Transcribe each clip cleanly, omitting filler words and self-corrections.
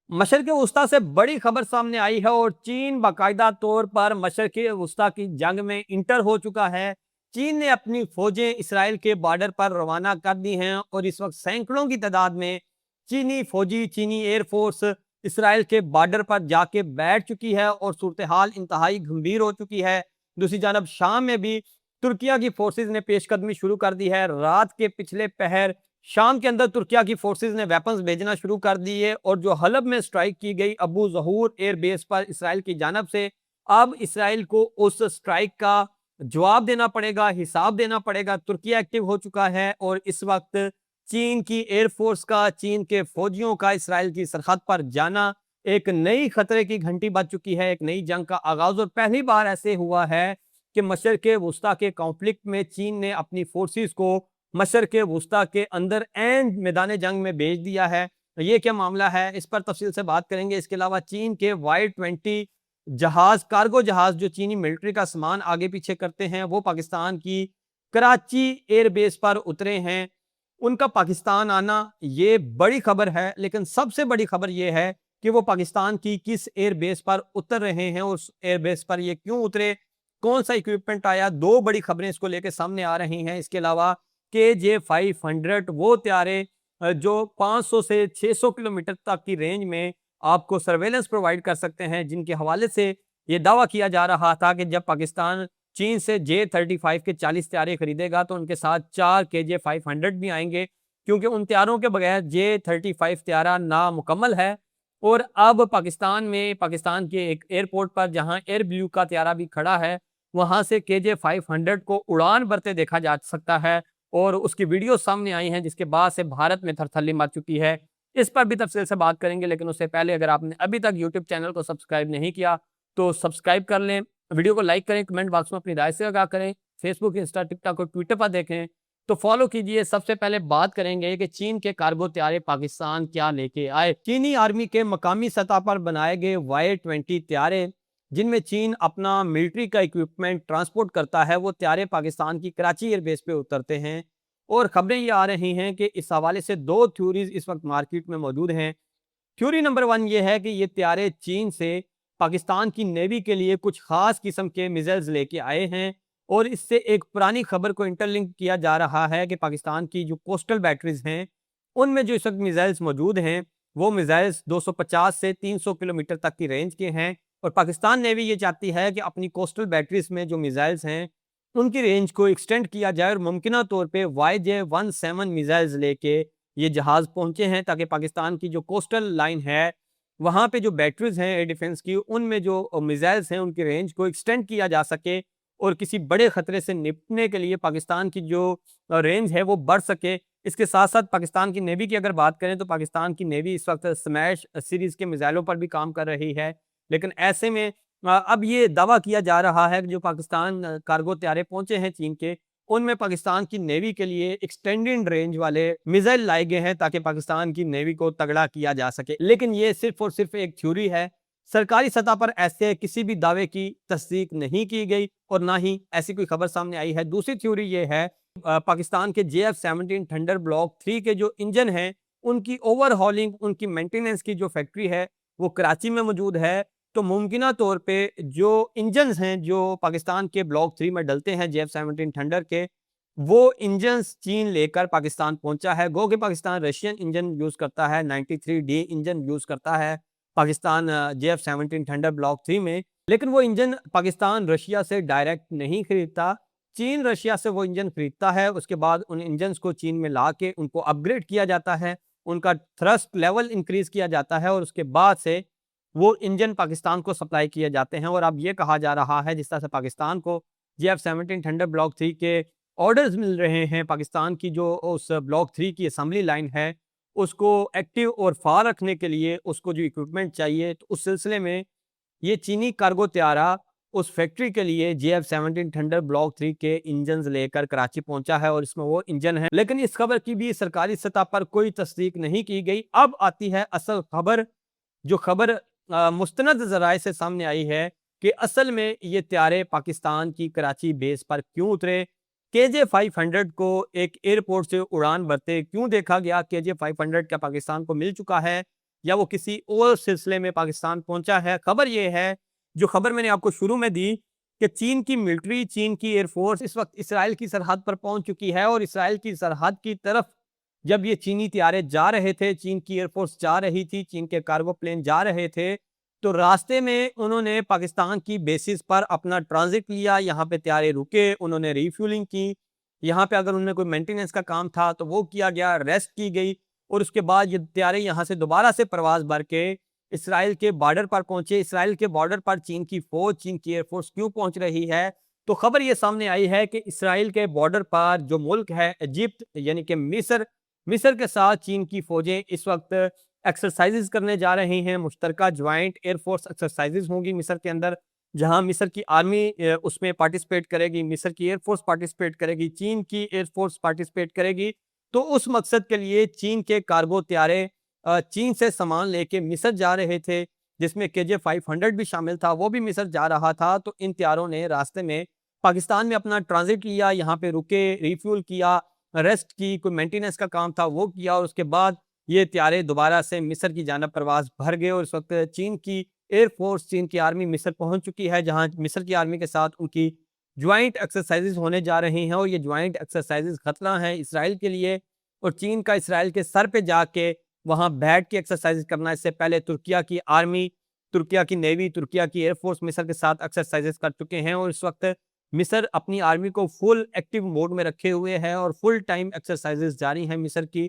मशरक़ वस्ता से बड़ी खबर सामने आई है और चीन बाकायदा तौर पर मशरक़ वस्ता की जंग में इंटर हो चुका है। चीन ने अपनी फौजें इसराइल के बॉर्डर पर रवाना कर दी हैं और इस वक्त सैकड़ों की तादाद में चीनी एयरफोर्स इसराइल के बॉर्डर पर जाके बैठ चुकी है और सूरत हाल इंतहाई गंभीर हो चुकी है। दूसरी जानब शाम में भी तुर्किया की फोर्सेज ने पेशकदमी शुरू कर दी है। रात के पिछले पहर शाम के अंदर तुर्किया की फोर्सेज ने वेपन्स भेजना शुरू कर दिए और जो हलब में स्ट्राइक की गई अबू जहूर एयर बेस पर इसराइल की जानब से, अब इसराइल को उस स्ट्राइक का जवाब देना पड़ेगा, हिसाब देना पड़ेगा। तुर्किया एक्टिव हो चुका है और इस वक्त चीन की एयरफोर्स का, चीन के फौजियों का इसराइल की सरहद पर जाना एक नई खतरे की घंटी बज चुकी है, एक नई जंग का आगाज। और पहली बार ऐसे हुआ है कि मशरक़ वस्ता के कॉन्फ्लिक्ट में चीन ने अपनी फोर्सेस को मशरक़ वस्ता के अंदर एंड मैदान जंग में भेज दिया है। ये क्या मामला है, इस पर तफसील से बात करेंगे। इसके अलावा चीन के Y-20 जहाज, कार्गो जहाज जो चीनी मिलिट्री का सामान आगे पीछे करते हैं, वो पाकिस्तान की कराची एयरबेस पर उतरे हैं। उनका पाकिस्तान आना ये बड़ी खबर है, लेकिन सबसे बड़ी खबर ये है कि वो पाकिस्तान की किस एयरबेस पर उतर रहे हैं, उस एयरबेस पर ये क्यों उतरे, कौन सा इक्विपमेंट आया। दो बड़ी खबरें इसको लेकर सामने आ रही हैं। इसके अलावा KJ-500 वो त्यारे जो 500 से 600 किलोमीटर तक की रेंज में आपको सर्वेलेंस प्रोवाइड कर सकते हैं, जिनके हवाले से ये दावा किया जा रहा था कि जब पाकिस्तान चीन से J-35 के 40 त्यारे खरीदेगा तो उनके साथ 4 KJ-500 भी आएंगे, क्योंकि उन त्यारों के बगैर J-35 त्यारा नामुकम्मल है। और अब पाकिस्तान के एक एयरपोर्ट पर जहां एयर ब्लू का त्यारा भी खड़ा है, वहां से KJ-500 को उड़ान भरते देखा जा सकता है और उसकी वीडियो सामने आई हैं, जिसके बाद से भारत में थरथल्ली मच चुकी है। इस पर भी तफसील से बात करेंगे, लेकिन उससे पहले अगर आपने अभी तक यूट्यूब चैनल को सब्सक्राइब नहीं किया तो सब्सक्राइब कर लें, वीडियो को लाइक करें, कमेंट बॉक्स में अपनी राय से आगाह करें। फेसबुक, इंस्टा, टिकटॉक और ट्विटर पर देखें तो फॉलो कीजिए। सबसे पहले बात करेंगे कि चीन के कार्गो त्यारे पाकिस्तान क्या लेके आए। चीनी आर्मी के मकामी सतह पर बनाए गए Y-20 त्यारे, जिनमें चीन अपना मिलिट्री का इक्विपमेंट ट्रांसपोर्ट करता है, वो त्यारे पाकिस्तान की कराची एयरबेस पे उतरते हैं। और खबरें ये आ रही हैं कि इस हवाले से दो थ्योरीज इस वक्त मार्केट में मौजूद हैं। थ्योरी नंबर 1 ये है कि ये त्यारे चीन से पाकिस्तान की नेवी के लिए कुछ खास किस्म के मिसाइल्स लेके आए हैं और इससे एक पुरानी खबर को इंटरलिंक किया जा रहा है कि पाकिस्तान की जो कोस्टल बैटरीज हैं, उनमें जो इस वक्त मिसाइल्स मौजूद हैं, वो मिसाइल्स 250 से 300 किलोमीटर तक की रेंज के हैं। और पाकिस्तान नेवी ये चाहती है कि अपनी कोस्टल बैटरीज में जो मिसाइल्स हैं, उनकी रेंज को एक्सटेंड किया जाए और मुमकिन तौर पे YJ-17 मिसाइल्स लेके ये जहाज पहुंचे हैं, ताकि पाकिस्तान की जो कोस्टल लाइन है, वहाँ पे जो बैटरीज हैं एयर डिफेंस की, उनमें जो मिसाइल्स हैं, उनकी रेंज को एक्सटेंड किया जा सके और किसी बड़े खतरे से निपटने के लिए पाकिस्तान की जो रेंज है वो बढ़ सके। इसके साथ साथ पाकिस्तान की नेवी की अगर बात करें तो पाकिस्तान की नेवी इस वक्त स्मैश सीरीज के मिसाइलों पर भी काम कर रही है। लेकिन ऐसे में अब ये दावा किया जा रहा है कि जो पाकिस्तान कार्गो त्यारे पहुंचे हैं चीन के, उनमें पाकिस्तान की नेवी के लिए एक्सटेंडेड रेंज वाले मिसाइल लाए गए हैं, ताकि पाकिस्तान की नेवी को तगड़ा किया जा सके। लेकिन ये सिर्फ और सिर्फ एक थ्योरी है। सरकारी सतह पर ऐसे किसी भी दावे की तस्दीक नहीं की गई और ना ही ऐसी कोई खबर सामने आई है। दूसरी थ्योरी ये है, पाकिस्तान के JF-17 थंडर ब्लॉक 3 के जो इंजन हैं, उनकी ओवरहॉलिंग, उनकी मेंटेनेंस की जो फैक्ट्री है, वो कराची में मौजूद है। तो मुमकिना तौर पे जो इंजन्स हैं जो पाकिस्तान के ब्लॉक 3 में डलते हैं JF-17 थंडर के, वो इंजन्स चीन लेकर पाकिस्तान पहुंचा है। गो कि पाकिस्तान रशियन इंजन यूज़ करता है, 93D इंजन यूज़ करता है पाकिस्तान JF-17 थंडर ब्लॉक 3 में। लेकिन वो इंजन पाकिस्तान रशिया से डायरेक्ट नहीं खरीदता, चीन रशिया से वो इंजन खरीदता है। उसके बाद उन इंजन्स को चीन में ला के उनको अपग्रेड किया जाता है, उनका थ्रस्ट लेवल इंक्रीज किया जाता है और उसके बाद से वो इंजन पाकिस्तान को सप्लाई किए जाते हैं। और अब ये कहा जा रहा है, जिस तरह से पाकिस्तान को JF-17 थंडर ब्लॉक 3 के ऑर्डर्स मिल रहे हैं, पाकिस्तान की जो उस ब्लॉक 3 की असेंबली लाइन है, उसको एक्टिव और फार रखने के लिए उसको जो इक्विपमेंट चाहिए, तो उस सिलसिले में ये चीनी कार्गो त्यारा उस फैक्ट्री के लिए JF-17 थंडर ब्लॉक 3 के इंजन लेकर कराची पहुंचा है और इसमें वो इंजन है। लेकिन इस खबर की भी सरकारी सतह पर कोई तस्दीक नहीं की गई। अब आती है असल खबर, जो खबर मुस्तनद ज़राए से सामने आई है कि असल में ये त्यारे पाकिस्तान की कराची बेस पर क्यों उतरे, KJ-500 को एक एयरपोर्ट से उड़ान भरते क्यों देखा गया। KJ-500 क्या पाकिस्तान को मिल चुका है یا وہ کسی اور سلسلے میں پاکستان پہنچا ہے؟ خبر یہ ہے، جو خبر میں نے آپ کو شروع میں دی، کہ چین کی ملٹری، چین کی ایئر فورس اس وقت اسرائیل کی سرحد پر پہنچ چکی ہے، اور اسرائیل کی سرحد کی طرف جب یہ چینی طیارے جا رہے تھے، چین کی ایئر فورس جا رہی تھی، چین کے کارگو پلین جا رہے تھے، تو راستے میں انہوں نے پاکستان کی بیسز پر اپنا ٹرانزٹ لیا، یہاں پہ طیارے رکے، انہوں نے ری فیولنگ کی، یہاں پہ اگر انہوں نے کوئی مینٹیننس کا کام تھا تو وہ کیا گیا، ریسٹ کی گئی، اور اس کے بعد یہ طیارے یہاں سے دوبارہ سے پرواز بھر کے اسرائیل کے بارڈر پر پہنچے۔ اسرائیل کے بارڈر پر چین کی فوج، چین کی ایئر فورس کیوں پہنچ رہی ہے؟ تو خبر یہ سامنے آئی ہے کہ اسرائیل کے بارڈر پر جو ملک ہے ایجپٹ یعنی کہ مصر کے ساتھ چین کی فوجیں اس وقت ایکسرسائزز کرنے جا رہی ہیں، مشترکہ جوائنٹ ایئر فورس ایکسرسائزز ہوں گی مصر کے اندر، جہاں مصر کی آرمی اس میں پارٹیسپیٹ کرے گی، مصر کی ایئر فورس پارٹیسپیٹ کرے گی، چین کی ایئر فورس پارٹیسپیٹ کرے گی۔ تو اس مقصد کے لیے چین کے کارگو طیارے چین سے سامان لے کے مصر جا رہے تھے، جس میں KJ-500 بھی شامل تھا، وہ بھی مصر جا رہا تھا۔ تو ان طیاروں نے راستے میں پاکستان میں اپنا ٹرانزٹ لیا، یہاں پہ رکے، ریفیول کیا، ریسٹ کی، کوئی مینٹیننس کا کام تھا وہ کیا، اور اس کے بعد یہ طیارے دوبارہ سے مصر کی جانب پرواز بھر گئے، اور اس وقت چین کی ایئر فورس، چین کی آرمی مصر پہنچ چکی ہے، جہاں مصر کی آرمی کے ساتھ ان کی جوائنٹ ایکسرسائزز ہونے جا رہی ہیں، اور یہ جوائنٹ ایکسرسائزز خطرہ ہیں اسرائیل کے لیے، اور چین کا اسرائیل کے سر پہ جا کے وہاں بیٹھ کے ایکسرسائز کرنا۔ اس سے پہلے ترکیہ کی آرمی، ترکیہ کی نیوی، ترکیہ کی ایئر فورس مصر کے ساتھ ایکسرسائزز کر چکے ہیں، اور اس وقت مصر اپنی آرمی کو فل ایکٹیو موڈ میں رکھے ہوئے ہے، اور فل ٹائم ایکسرسائزز جاری ہیں مصر کی،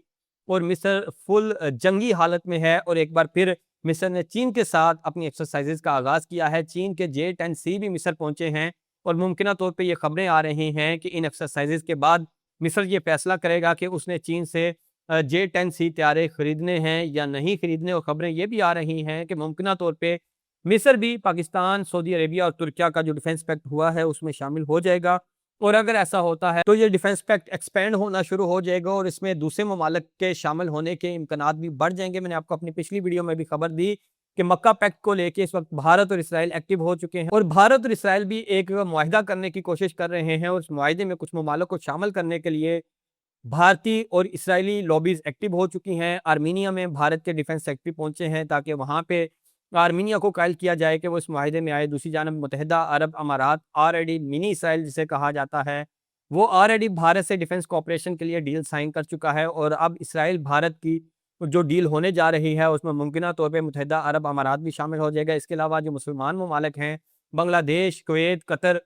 اور مصر فل جنگی حالت میں ہے، اور ایک بار پھر مصر نے چین کے ساتھ اپنی ایکسرسائزز کا آغاز کیا ہے۔ چین کے J-10C بھی مصر پہنچے ہیں، اور ممکنہ طور پہ یہ خبریں آ رہی ہیں کہ ان ایکسرسائزز کے بعد مصر یہ فیصلہ کرے گا کہ اس نے چین سے J-10C طیارے خریدنے ہیں یا نہیں خریدنے، اور خبریں یہ بھی آ رہی ہیں کہ ممکنہ طور پہ مصر بھی پاکستان، سعودی عربیہ اور ترکیہ کا جو ڈیفنس پیکٹ ہوا ہے اس میں شامل ہو جائے گا، اور اگر ایسا ہوتا ہے تو یہ ڈیفنس پیکٹ ایکسپینڈ ہونا شروع ہو جائے گا، اور اس میں دوسرے ممالک کے شامل ہونے کے امکانات بھی بڑھ جائیں گے۔ میں نے آپ کو اپنی پچھلی ویڈیو میں بھی خبر دی کہ مکہ پیکٹ کو لے کے اس وقت بھارت اور اسرائیل ایکٹیو ہو چکے ہیں، اور بھارت اور اسرائیل بھی ایک معاہدہ کرنے کی کوشش کر رہے ہیں، اور اس معاہدے میں کچھ ممالک کو شامل کرنے کے لیے بھارتی اور اسرائیلی لابیز ایکٹیو ہو چکی ہیں۔ آرمینیا میں بھارت کے ڈیفنس سیکرٹری پہنچے ہیں تاکہ وہاں پہ آرمینیا کو قائل کیا جائے کہ وہ اس معاہدے میں آئے۔ دوسری جانب متحدہ عرب امارات، آلریڈی منی اسرائیل جسے کہا جاتا ہے، وہ آلریڈی بھارت سے ڈیفنس کوآپریشن کے لیے ڈیل سائن کر چکا ہے، اور اب اسرائیل بھارت کی جو ڈیل ہونے جا رہی ہے اس میں ممکنہ طور پہ متحدہ عرب امارات بھی شامل ہو جائے گا۔ اس کے علاوہ جو مسلمان ممالک ہیں، بنگلہ دیش، کویت، قطر،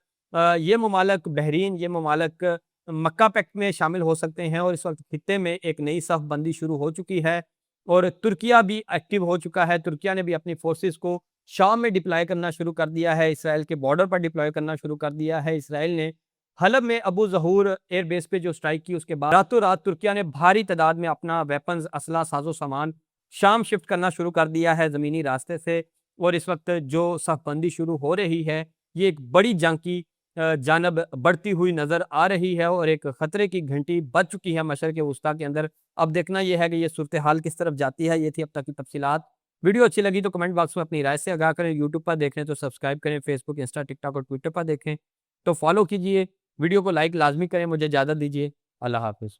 یہ ممالک، بحرین، یہ ممالک مکہ پیکٹ میں شامل ہو سکتے ہیں، اور اس وقت خطے میں ایک نئی صف بندی شروع ہو چکی ہے، اور ترکیہ بھی ایکٹیو ہو چکا ہے۔ ترکیہ نے بھی اپنی فورسز کو شام میں ڈپلائے کرنا شروع کر دیا ہے، اسرائیل کے بارڈر پر ڈپلائے کرنا شروع کر دیا ہے۔ اسرائیل نے حلب میں ابو ظہور ایئر بیس پہ جو سٹرائک کی، اس کے بعد راتوں رات ترکیہ نے بھاری تعداد میں اپنا ویپنز، اسلحہ، ساز و سامان شام شفٹ کرنا شروع کر دیا ہے زمینی راستے سے، اور اس وقت جو صف بندی شروع ہو رہی ہے یہ ایک بڑی جنگ کی جانب بڑھتی ہوئی نظر آ رہی ہے، اور ایک خطرے کی گھنٹی بج چکی ہے مشرق وسطیٰ کے اندر۔ اب دیکھنا یہ ہے کہ یہ صورتحال کس طرف جاتی ہے۔ یہ تھی اب تک کی تفصیلات۔ ویڈیو اچھی لگی تو کمنٹ باکس میں اپنی رائے سے آگاہ کریں، یوٹیوب پر دیکھ رہے ہیں تو سبسکرائب کریں، فیس بک، انسٹا، ٹک ٹاک اور ٹویٹر پر دیکھیں تو فالو کیجئے، ویڈیو کو لائک لازمی کریں، مجھے اجازت دیجیے، اللہ حافظ۔